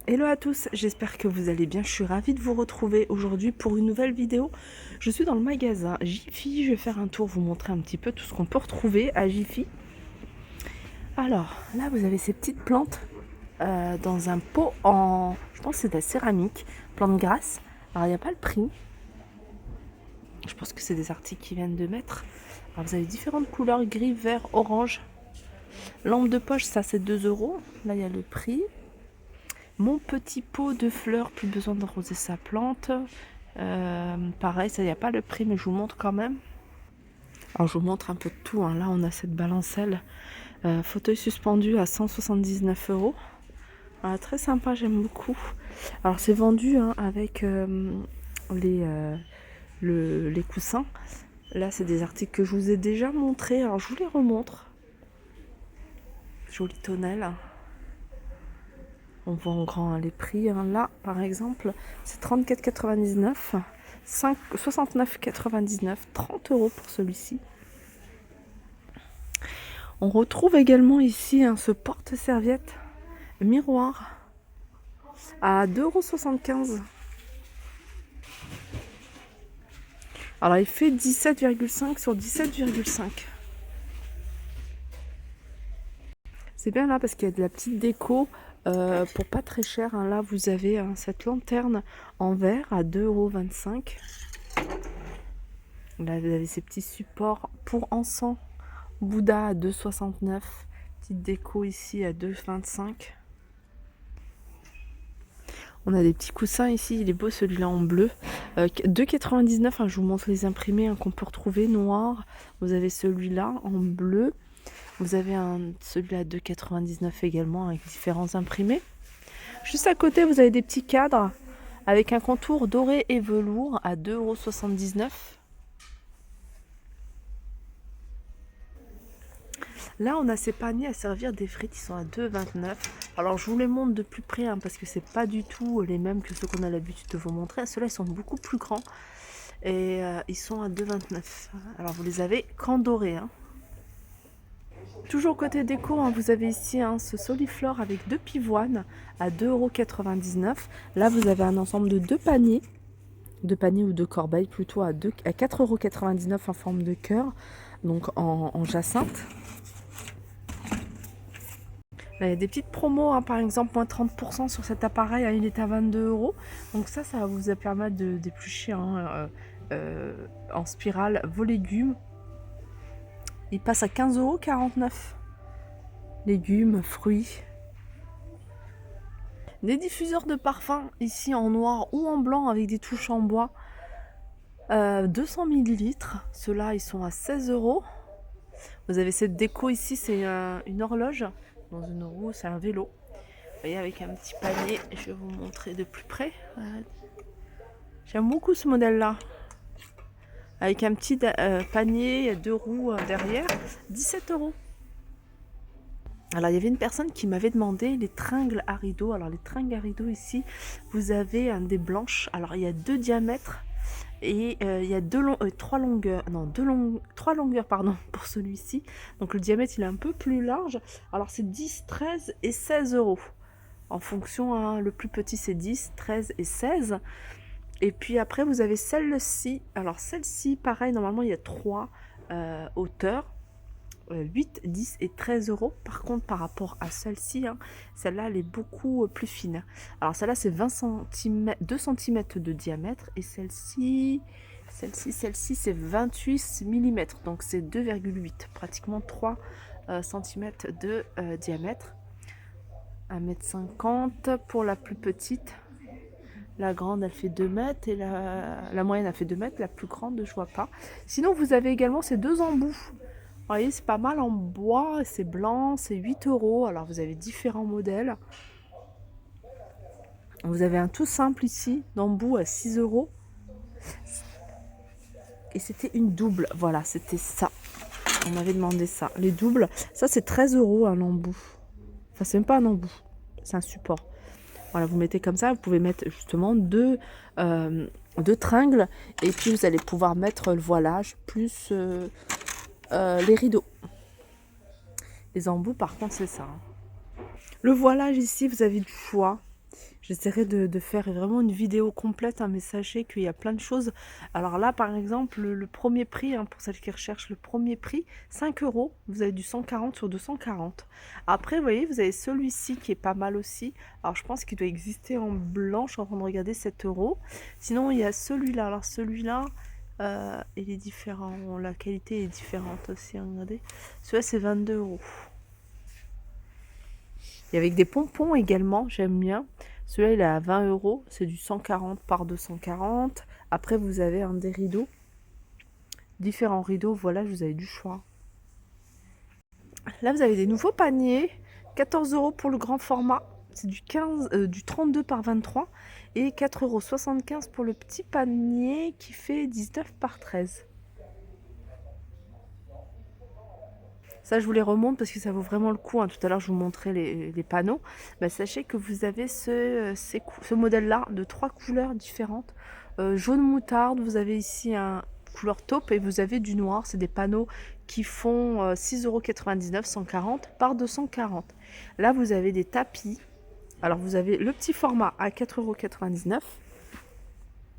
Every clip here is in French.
Hello à tous, j'espère que vous allez bien. Je suis ravie de vous retrouver aujourd'hui pour une nouvelle vidéo. Je suis dans le magasin Jiffy, je vais faire un tour, vous montrer un petit peu tout ce qu'on peut retrouver à Jiffy. Alors là vous avez ces petites plantes dans un pot en, je pense que c'est de la céramique, plante grasse. Alors il n'y a pas le prix, je pense que c'est des articles qui viennent de mettre. Alors vous avez différentes couleurs, gris, vert, orange. Lampe de poche, ça c'est 2 €, là il y a le prix. Mon petit pot de fleurs, plus besoin d'arroser sa plante. Pareil, ça, il n'y a pas le prix, mais je vous montre quand même. Alors, je vous montre un peu de tout. Hein. Là, on a cette balancelle fauteuil suspendu à 179 €. Voilà, très sympa, j'aime beaucoup. Alors, c'est vendu avec les coussins. Là, c'est des articles que je vous ai déjà montrés. Alors, je vous les remontre. Joli tonnelle. On voit en grand les prix. Là, par exemple, c'est 34,99 €, 69,99 €, 30 € pour celui-ci. On retrouve également ici ce porte-serviette miroir à 2,75 €. Alors, il fait 17,5 sur 17,5. C'est bien là parce qu'il y a de la petite déco pour pas très cher. Là, vous avez cette lanterne en verre à 2,25 €. Là, vous avez ces petits supports pour encens. Bouddha à 2,69 €. Petite déco ici à 2,25 €. On a des petits coussins ici, il est beau celui-là en bleu. 2,99 €, je vous montre les imprimés qu'on peut retrouver noir. Vous avez celui-là en bleu. Vous avez celui-là à 2,99 € également avec différents imprimés. Juste à côté, vous avez des petits cadres avec un contour doré et velours à 2,79 €. Là, on a ces paniers à servir des frites, ils sont à 2,29 €. Alors, je vous les montre de plus près parce que c'est pas du tout les mêmes que ceux qu'on a l'habitude de vous montrer. Ceux-là, ils sont beaucoup plus grands et ils sont à 2,29 €. Alors, vous les avez qu'en doré. Toujours côté déco, vous avez ici ce soliflore avec 2 pivoines à 2,99 €. Là, vous avez un ensemble de 2 paniers ou 2 corbeilles plutôt à 4,99 € en forme de cœur, donc en jacinthe. Là, il y a des petites promos, par exemple, moins 30% sur cet appareil, il est à 22 €. Donc ça va vous permettre de d'éplucher en spirale vos légumes. Il passe à 15,49 €. Légumes, fruits. Des diffuseurs de parfum, ici en noir ou en blanc avec des touches en bois. 200 ml. Ceux-là, ils sont à 16 €. Vous avez cette déco ici, c'est une horloge dans une roue, c'est un vélo. Vous voyez, avec un petit panier, je vais vous montrer de plus près. J'aime beaucoup ce modèle-là. Avec un petit panier, 2 roues derrière, 17 €. Alors, il y avait une personne qui m'avait demandé les tringles à rideaux. Alors, les tringles à rideaux ici, vous avez des blanches. Alors, il y a 2 diamètres et il y a 3 longueurs. Non, 3 longueurs, pardon, pour celui-ci. Donc, le diamètre, il est un peu plus large. Alors, c'est 10, 13 et 16 €. En fonction, le plus petit, c'est 10, 13 et 16. Et puis après, vous avez celle-ci. Alors, celle-ci, pareil, normalement, il y a 3 hauteurs. 8, 10 et 13 €. Par contre, par rapport à celle-ci, celle-là, elle est beaucoup plus fine. Alors, celle-là, c'est 2 cm de diamètre. Et celle-ci, c'est 28 mm. Donc, c'est 2,8, pratiquement 3 cm de diamètre. 1,50 m pour la plus petite. La grande, elle fait 2 mètres et la moyenne, elle fait 2 mètres. La plus grande, je vois pas. Sinon, vous avez également ces 2 embouts. Vous voyez, c'est pas mal en bois, c'est blanc, c'est 8 €. Alors, vous avez différents modèles. Vous avez un tout simple ici, d'embout à 6 €. Et c'était une double. Voilà, c'était ça. On m'avait demandé ça. Les doubles, ça, c'est 13 € un embout. Enfin, c'est même pas un embout, c'est un support. Voilà, vous mettez comme ça, vous pouvez mettre justement deux tringles. Et puis, vous allez pouvoir mettre le voilage plus les rideaux. Les embouts, par contre, c'est ça. Le voilage ici, vous avez du choix. J'essaierai de faire vraiment une vidéo complète, hein, mais sachez qu'il y a plein de choses. Alors là, par exemple, le premier prix, hein, pour celles qui recherchent le premier prix, 5 euros. Vous avez du 140 sur 240. Après, vous voyez, vous avez celui-ci qui est pas mal aussi. Alors, je pense qu'il doit exister en blanc. Je suis en train de regarder, 7 euros. Sinon, il y a celui-là. Alors, celui-là, il est différent. La qualité est différente aussi, hein, regardez. Celui-là, c'est 22 euros. Et avec des pompons également, j'aime bien. Celui-là, il est à 20 euros. C'est du 140 par 240. Après, vous avez des rideaux. Différents rideaux. Voilà, vous avez du choix. Là, vous avez des nouveaux paniers. 14 euros pour le grand format. C'est du 32 par 23. Et 4,75 € pour le petit panier qui fait 19 par 13. Ça, je vous les remonte parce que ça vaut vraiment le coup, hein. Tout à l'heure, je vous montrais les panneaux. Bah, sachez que vous avez ce modèle-là de 3 couleurs différentes. Jaune moutarde, vous avez ici un couleur taupe et vous avez du noir. C'est des panneaux qui font 6,99 €, 140 par 240. Là, vous avez des tapis. Alors, vous avez le petit format à 4,99 €.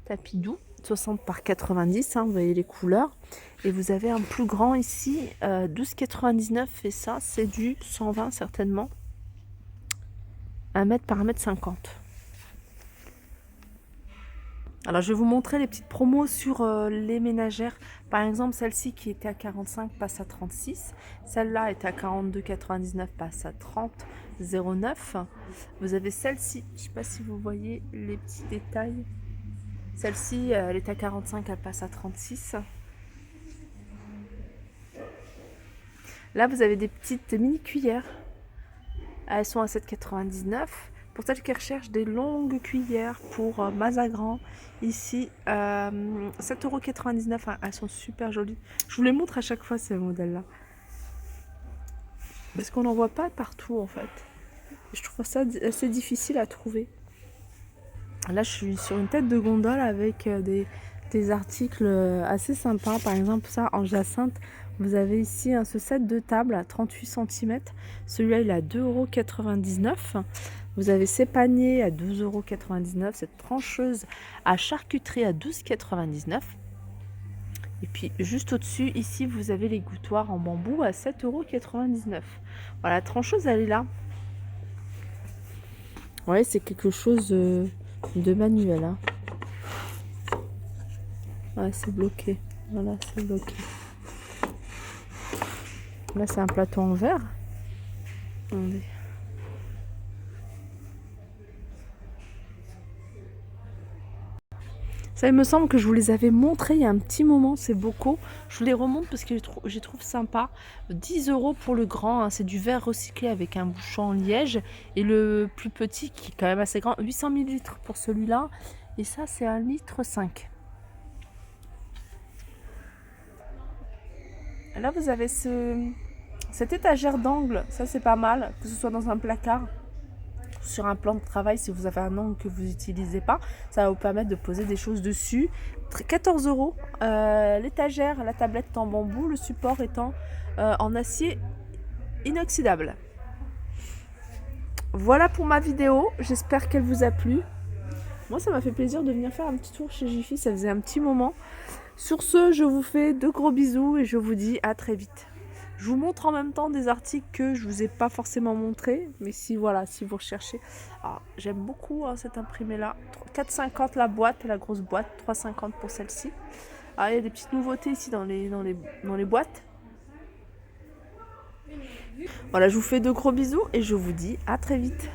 Tapis doux, 60 par 90, hein, vous voyez les couleurs. Et vous avez un plus grand ici, 12,99 € et ça, c'est du 120 certainement. 1 mètre par 1,50 m. Alors, je vais vous montrer les petites promos sur les ménagères. Par exemple, celle-ci qui était à 45 passe à 36. Celle-là était à 42,99 passe à 30,09 €. Vous avez celle-ci, je ne sais pas si vous voyez les petits détails. Celle-ci, elle est à 45, elle passe à 36. Là, vous avez des petites mini cuillères. Elles sont à 7,99 €. Pour celles qui recherchent des longues cuillères pour Mazagran, ici, 7,99 €. Elles sont super jolies. Je vous les montre à chaque fois, ces modèles-là. Parce qu'on n'en voit pas partout, en fait. Je trouve ça assez difficile à trouver. Là, je suis sur une tête de gondole avec des articles assez sympas. Par exemple, ça, en jacinthe, vous avez ici ce set de table à 38 cm. Celui-là, il est à 2,99 €. Vous avez ces paniers à 12,99 €. Cette trancheuse à charcuterie à 12,99 €. Et puis, juste au-dessus, ici, vous avez les gouttoirs en bambou à 7,99 €. Voilà, la trancheuse, elle est là. Ouais, c'est quelque chose de manuel, hein. Ouais, c'est bloqué. Voilà, c'est bloqué. Là, c'est un plateau en verre. Attendez. Ça, il me semble que je vous les avais montrés il y a un petit moment, ces bocaux. Je vous les remonte parce que je les trouve sympas. 10 € pour le grand, hein, c'est du verre recyclé avec un bouchon en liège. Et le plus petit, qui est quand même assez grand, 800 ml pour celui-là. Et ça, c'est 1,5 litre. Là, vous avez cette étagère d'angle. Ça, c'est pas mal, que ce soit dans un placard, sur un plan de travail. Si vous avez un angle que vous n'utilisez pas, ça va vous permettre de poser des choses dessus. 14 €. L'étagère, la tablette est en bambou, le support étant en acier inoxydable. Voilà pour ma vidéo, j'espère qu'elle vous a plu. Moi, ça m'a fait plaisir de venir faire un petit tour chez Jiffy, ça faisait un petit moment. Sur ce, je vous fais de gros bisous et je vous dis à très vite. Je vous montre en même temps des articles que je ne vous ai pas forcément montrés, mais si vous recherchez. J'aime beaucoup cet imprimé-là. 4,50 € la boîte, la grosse boîte, 3,50 € pour celle-ci. Il y a des petites nouveautés ici dans les boîtes. Voilà, je vous fais de gros bisous et je vous dis à très vite.